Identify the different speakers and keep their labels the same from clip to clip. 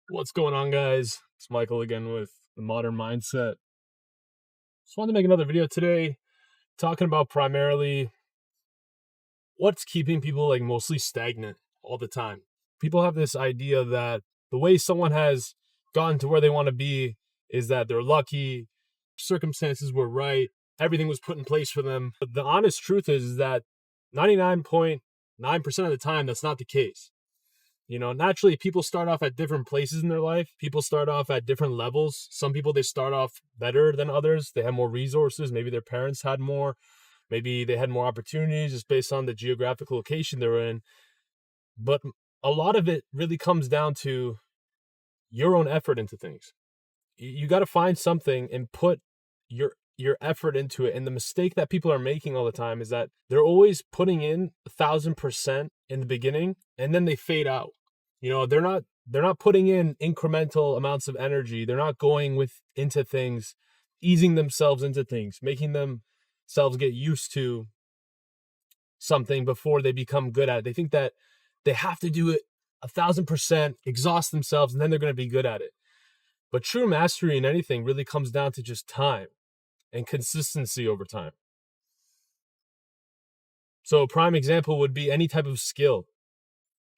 Speaker 1: What's going on, guys? It's Michael again with the Modern Mindset. Just wanted to make another video today talking about primarily what's keeping people mostly stagnant all the time. People have this idea that the way someone has gotten to where they want to be is that they're lucky, circumstances were right, everything was put in place for them. But the honest truth is that 99.9% of the time, that's not the case. Naturally, people start off at different places in their life. People start off at different levels. Some people, they start off better than others. They have more resources. Maybe their parents had more. Maybe they had more opportunities just based on the geographic location they were in. But a lot of it really comes down to your own effort into things. You got to find something and put your effort into it. And the mistake that people are making all the time is that they're always putting in 1,000% in the beginning and then they fade out. They're not putting in incremental amounts of energy. They're not going into things, easing themselves into things, making themselves get used to something before they become good at it. They think that they have to do it 1,000%, exhaust themselves, and then they're going to be good at it. But true mastery in anything really comes down to just time and consistency over time. So a prime example would be any type of skill.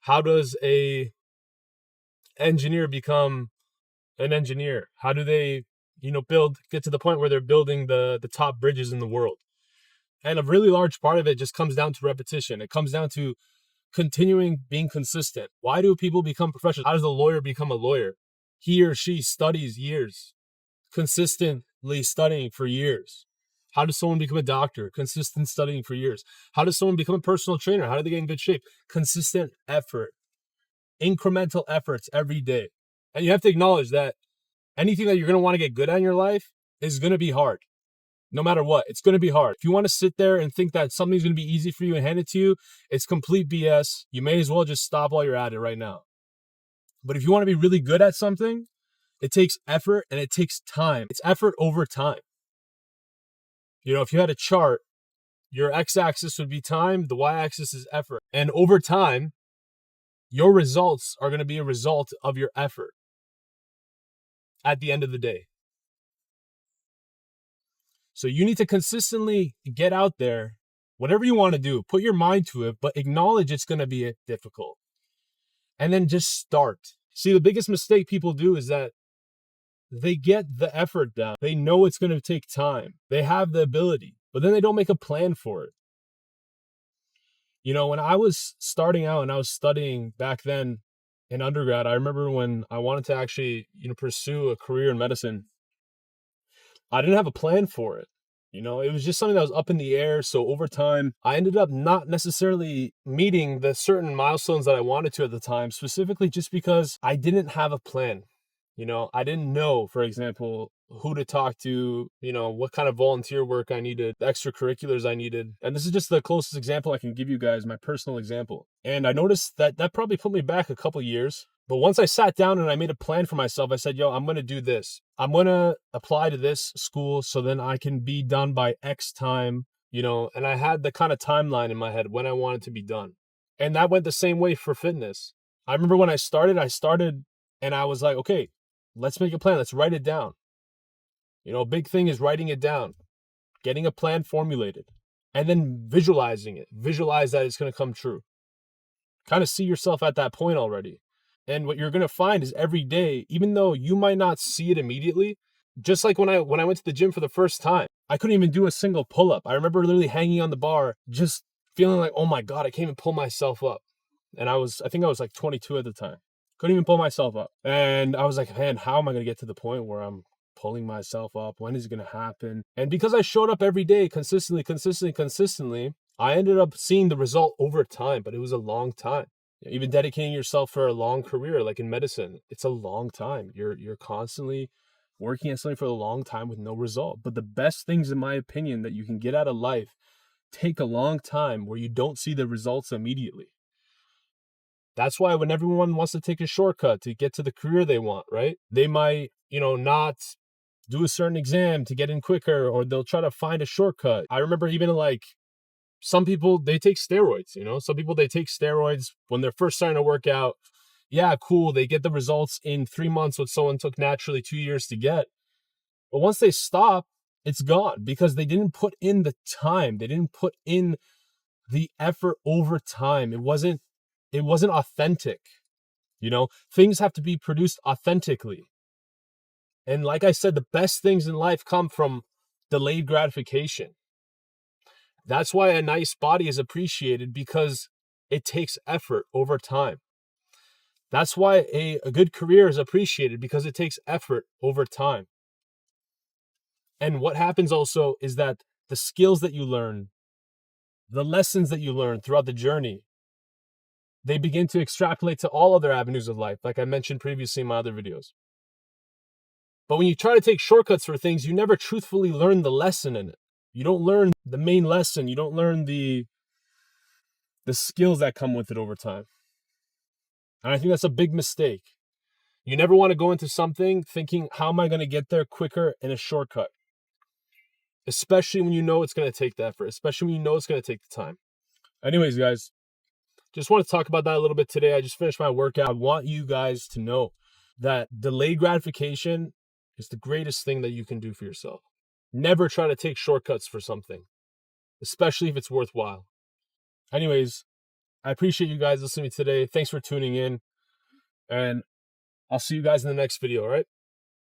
Speaker 1: How does a engineer become an engineer? How do they, get to the point where they're building the top bridges in the world? And a really large part of it just comes down to repetition. It comes down to continuing being consistent. Why do people become professionals? How does a lawyer become a lawyer? He or she studies years, consistently studying for years. How does someone become a doctor? Consistent studying for years. How does someone become a personal trainer? How do they get in good shape? Consistent effort, incremental efforts every day. And you have to acknowledge that anything that you're going to want to get good at in your life is going to be hard. No matter what, it's going to be hard. If you want to sit there and think that something's going to be easy for you and hand it to you, it's complete BS. You may as well just stop while you're at it right now. But if you want to be really good at something, it takes effort and it takes time. It's effort over time. If you had a chart, your x-axis would be time, the y-axis is effort. And over time, your results are going to be a result of your effort at the end of the day. So you need to consistently get out there, whatever you want to do, put your mind to it, but acknowledge it's going to be difficult. And then just start. See, the biggest mistake people do is that they get the effort down. They know it's going to take time. They have the ability, but then they don't make a plan for it. When I was starting out and I was studying back then in undergrad, I remember when I wanted to actually, pursue a career in medicine, I didn't have a plan for it. It was just something that was up in the air. So over time, I ended up not necessarily meeting the certain milestones that I wanted to at the time, specifically just because I didn't have a plan. I didn't know, for example, who to talk to, what kind of volunteer work I needed, the extracurriculars I needed. And this is just the closest example I can give you guys, my personal example. And I noticed that probably put me back a couple years. But once I sat down and I made a plan for myself, I said, I'm going to do this. I'm going to apply to this school so then I can be done by X time, and I had the kind of timeline in my head when I wanted to be done. And that went the same way for fitness. I remember when I started and I was like, okay, let's make a plan. Let's write it down. A big thing is writing it down, getting a plan formulated, and then visualizing it. Visualize that it's going to come true. Kind of see yourself at that point already. And what you're going to find is every day, even though you might not see it immediately, just like when I went to the gym for the first time, I couldn't even do a single pull-up. I remember literally hanging on the bar, just feeling like, oh my God, I can't even pull myself up. And I think I was like 22 at the time. Couldn't even pull myself up. And I was like, man, how am I going to get to the point where I'm pulling myself up? When is it going to happen? And because I showed up every day consistently, I ended up seeing the result over time, but it was a long time. Even dedicating yourself for a long career, like in medicine, it's a long time. You're constantly working at something for a long time with no result. But the best things, in my opinion, that you can get out of life take a long time where you don't see the results immediately. That's why when everyone wants to take a shortcut to get to the career they want, right? They might, not do a certain exam to get in quicker, or they'll try to find a shortcut. I remember even some people, they take steroids, Some people, they take steroids when they're first starting to work out. Yeah, cool. They get the results in 3 months, what someone took naturally 2 years to get. But once they stop, it's gone because they didn't put in the time. They didn't put in the effort over time. It wasn't authentic. You know, things have to be produced authentically. And like I said, the best things in life come from delayed gratification. That's why a nice body is appreciated, because it takes effort over time. That's why a good career is appreciated, because it takes effort over time. And what happens also is that the skills that you learn, the lessons that you learn throughout the journey, they begin to extrapolate to all other avenues of life, like I mentioned previously in my other videos. But when you try to take shortcuts for things, you never truthfully learn the lesson in it. You don't learn the main lesson. You don't learn the skills that come with it over time. And I think that's a big mistake. You never want to go into something thinking, how am I going to get there quicker in a shortcut? Especially when you know it's going to take the effort, especially when you know it's going to take the time. Anyways, guys, just want to talk about that a little bit today. I just finished my workout. I want you guys to know that delayed gratification is the greatest thing that you can do for yourself. Never try to take shortcuts for something, especially if it's worthwhile. Anyways, I appreciate you guys listening to me today. Thanks for tuning in, and I'll see you guys in the next video, all right?